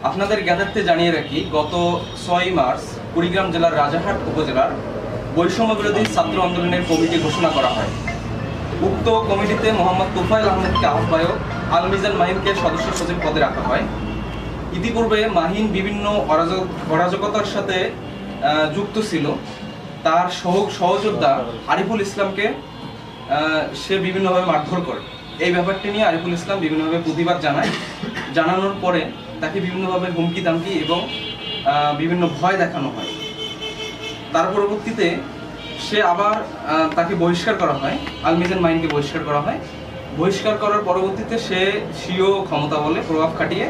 আপনাদের জ্ঞাতার্থে জানিয়ে রাখি, গত 6 মার্চ কুড়িগ্রাম জেলার রাজারহাট উপজেলার বৈষম্য বিরোধী ছাত্র আন্দোলনের কমিটি ঘোষণা করা হয়। উক্ত কমিটিতে মোহাম্মদ তুফাইল আহমেদকে আহ্বায়ক, আল মিজান মাহিনকে সদস্য সচিব পদে রাখা হয়। ইতিপূর্বে মাহিন বিভিন্ন অরাজকতার সাথে যুক্ত ছিল। তার সহযোদ্ধা আরিফুল ইসলামকে সে বিভিন্নভাবে মারধর করে। এই ব্যাপারটি নিয়ে আরিফুল ইসলাম বিভিন্নভাবে প্রতিবাদ জানানোর পরে তাকে বিভিন্নভাবে হুমকি দামকি এবং বিভিন্ন ভয় দেখানো হয়। তার পরবর্তীতে সে আবার তাকে বহিষ্কার করা হয়, আল মিজান মাহিনকে বহিষ্কার করা হয়। বহিষ্কার করার পরবর্তীতে সে স্বীয় ক্ষমতা বলে প্রভাব খাটিয়ে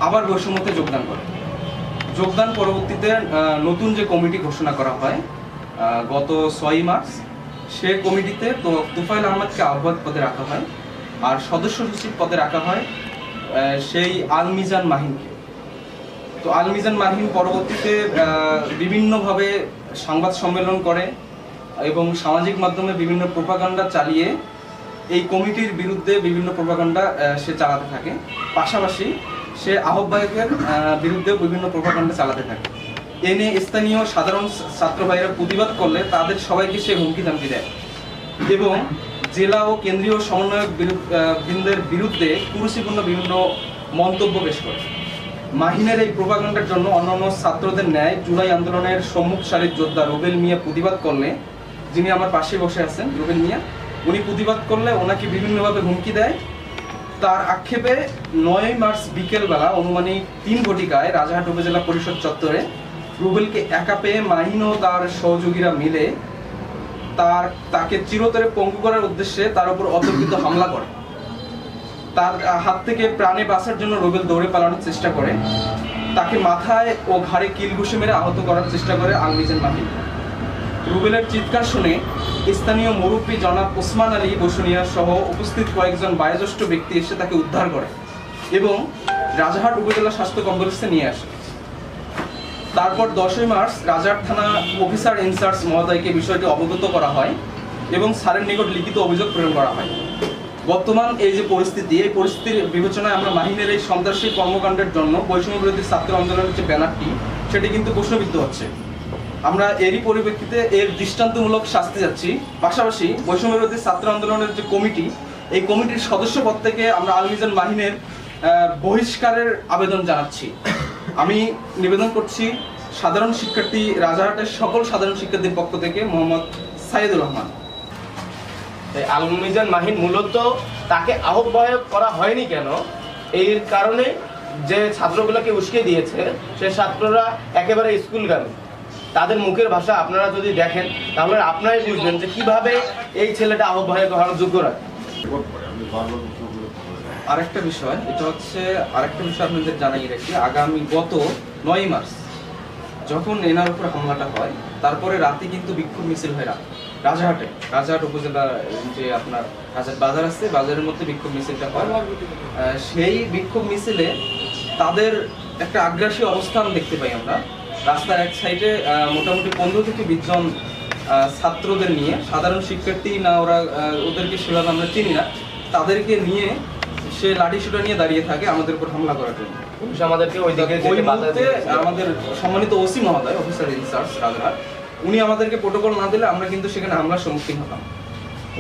আবার বৈষম্যতে যোগদান করে। যোগদান পরবর্তীতে নতুন যে কমিটি ঘোষণা করা হয় গত 6 মার্চ, সে কমিটিতে তো তুফাইল আহমেদকে আহ্বায়ক পদে রাখা হয় আর সদস্য সচিব পদে রাখা হয় সেই আল মিজান মাহিনকে। তো আল মিজান মাহিন পরবর্তীতে বিভিন্নভাবে সংবাদ সম্মেলন করে এবং সামাজিক মাধ্যমে বিভিন্ন প্রোপাগান্ডা চালিয়ে এই কমিটির বিরুদ্ধে বিভিন্ন প্রোপাগান্ডা সে চালাতে থাকে। পাশাপাশি সে আহ্বায়কের বিরুদ্ধেও বিভিন্ন প্রোপাগান্ডা চালাতে থাকে। এ নিয়ে স্থানীয় সাধারণ ছাত্র ভাইরা প্রতিবাদ করলে তাদের সবাইকে সে হুমকি ধামকি দেয় এবং জেলা ও কেন্দ্রীয় সমন্বয়ক বৃন্দের বিরুদ্ধে কুরুচিপূর্ণ বিভিন্ন মন্তব্য পেশ করে। মাহিনের এই প্রোপাগান্ডার জন্য অন্যান্য ছাত্রদের ন্যায় জুলাই আন্দোলনের সম্মুখ সারির যোদ্ধা রুবেল মিয়া প্রতিবাদ করলে, যিনি আমার পাশে বসে আছেন রুবেল মিয়া, উনি প্রতিবাদ করলে ওনাকে বিভিন্নভাবে হুমকি দেয়। তার আক্ষেপে 9 মার্চ বিকেলবেলা অনুমানিক 3 ঘটিকায় রাজারহাট উপজেলা পরিষদ চত্বরে রুবেলকে একা পেয়ে মাহিন ও তার সহযোগীরা মিলে তাকে চিরতরে পঙ্গু করার উদ্দেশ্যে তার উপর অতর্কিত হামলা করে। তার হাত থেকে প্রাণে বাঁচার জন্য রুবেল দৌড়ে পালানোর চেষ্টা করে। তাকে মাথায় ও ঘাড়ে কিল ঘুষি মেরে আহত করার চেষ্টা করে আল মিজান মাহিন। রুবেলের চিৎকার শুনে স্থানীয় মুরব্বী জনাব ওসমান আলী বসুনিয়া সহ উপস্থিত কয়েকজন বয়োজ্যেষ্ঠ ব্যক্তি এসে তাকে উদ্ধার করে এবং রাজারহাট উপজেলা স্বাস্থ্য কমপ্লেক্সে নিয়ে আসে। তারপর 10 মার্চ রাজারহাট থানা অফিসার ইনচার্জ মহোদয়কে বিষয়টি অবগত করা হয় এবং স্যারের নিকট লিখিত অভিযোগ প্রেরণ করা হয়। বর্তমান এই যে পরিস্থিতি, এই পরিস্থিতির বিবেচনায় আমরা মাহিনের এই সন্ত্রাসী কর্মকাণ্ডের জন্য বৈষম্য বিরোধী ছাত্র আন্দোলনের যে ব্যানারটি, সেটি কিন্তু প্রশ্নবিদ্ধ হচ্ছে। আমরা এরই পরিপ্রেক্ষিতে এর দৃষ্টান্তমূলক শাস্তি যাচ্ছি। পাশাপাশি বৈষম্য বিরোধী ছাত্র আন্দোলনের যে কমিটি, এই কমিটির সদস্য পদ থেকে আমরা আল মিজান মাহিনের বহিষ্কারের আবেদন জানাচ্ছি। আমি নিবেদন করছি সাধারণ শিক্ষার্থী, রাজারহাটের সকল সাধারণ শিক্ষার্থীর পক্ষ থেকে মোহাম্মদ সাইদুর রহমান। আল মিজান মাহিন মূলত তাকে আহ্বায়ক করা হয়নি কেন, এই কারণে যে ছাত্রগুলোকে উস্কে দিয়েছে সে ছাত্ররা একেবারে স্কুলগামী। তাদের মুখের ভাষা আপনারা যদি দেখেন তাহলে আপনারাই বুঝবেন যে কিভাবে এই ছেলেটা আহ্বায়ক হওয়ার যোগ্য রাখে। আরেকটা বিষয় আপনাদের জানাই রাখি, আগামী গত 9 মার্চ যখন এনার উপর হামলাটা হয়, তারপরে রাতে কিন্তু বিক্ষোভ মিছিল হয় রাজারহাট উপজেলা যে আপনার রাজারহাট বাজার আছে, বাজারের মধ্যে বিক্ষোভ মিছিলটা হয়। সেই বিক্ষোভ মিছিলে তাদের একটা আগ্রাসী অবস্থান দেখতে পাই আমরা। রাস্তার এক সাইডে মোটামুটি 15 থেকে 20 জন ছাত্রদের নিয়ে, সাধারণ শিক্ষার্থী না, ওদেরকে সেভাবে আমরা চিনি না, তাদেরকে নিয়ে সে লাঠি সোটা নিয়ে দাঁড়িয়ে থাকে আমাদের উপর হামলা করার জন্য। আমাদেরকে ওই মুহূর্তে আমাদের সম্মানিত ওসি মহোদয়, অফিসার ইনচার্জ রাজারহাট, উনি আমাদেরকে প্রোটোকল না দিলে আমরা কিন্তু সেখানে হামলার সম্মুখীন হতাম।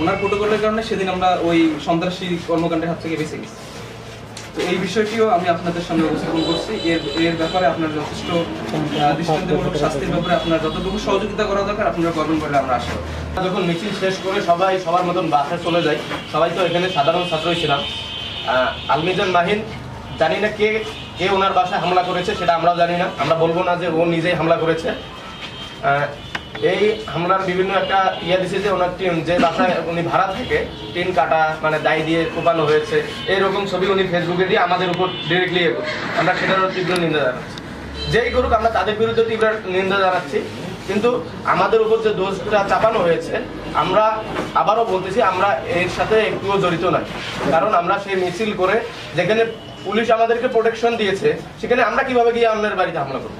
ওনার প্রোটোকলের কারণে সেদিন আমরা ওই সন্ত্রাসী কর্মকাণ্ডের হাত থেকে বেঁচে গেছি। তো এই বিষয়টিও আমি আপনাদের সামনে উপস্থাপন করছি। এর ব্যাপারে আপনার যথেষ্ট দৃষ্টান্তমূলক শাস্তির ব্যাপারে আপনার যতটুকু সহযোগিতা করা দরকার আপনারা করবেন বলে আমরা আশা করি। যখন মিছিল শেষ করে সবাই সবার মতন বাসায় চলে যায়, সবাই তো এখানে সাধারণ ছাত্রই ছিলাম। আল মিজান মাহিন জানি না কে ওনার বাসায় হামলা করেছে, সেটা আমরাও জানি না। আমরা বলবো না যে ও নিজেই হামলা করেছে। এই হামলার বিভিন্ন একটা দিছে যে ওনার টিম যে বাসায় উনি ভাড়া থেকে টিন কাটা, মানে দায় দিয়ে কোপানো হয়েছে, এইরকম ছবি উনি ফেসবুকে দিয়ে আমাদের উপর ডিরেক্টলি আমরা সেটারও তীব্র নিন্দা জানাচ্ছি। যেই করুক আমরা তাদের বিরুদ্ধে তীব্র নিন্দা জানাচ্ছি, কিন্তু আমাদের উপর যে দোষটা চাপানো হয়েছে, আমরা আবারও বলতেছি আমরা এর সাথে একটুও জড়িত নাই। কারণ আমরা সেই মিছিল করে যেখানে পুলিশ আমাদেরকে প্রোটেকশন দিয়েছে, সেখানে আমরা কিভাবে গিয়ে অন্যের বাড়িতে হামলা করব?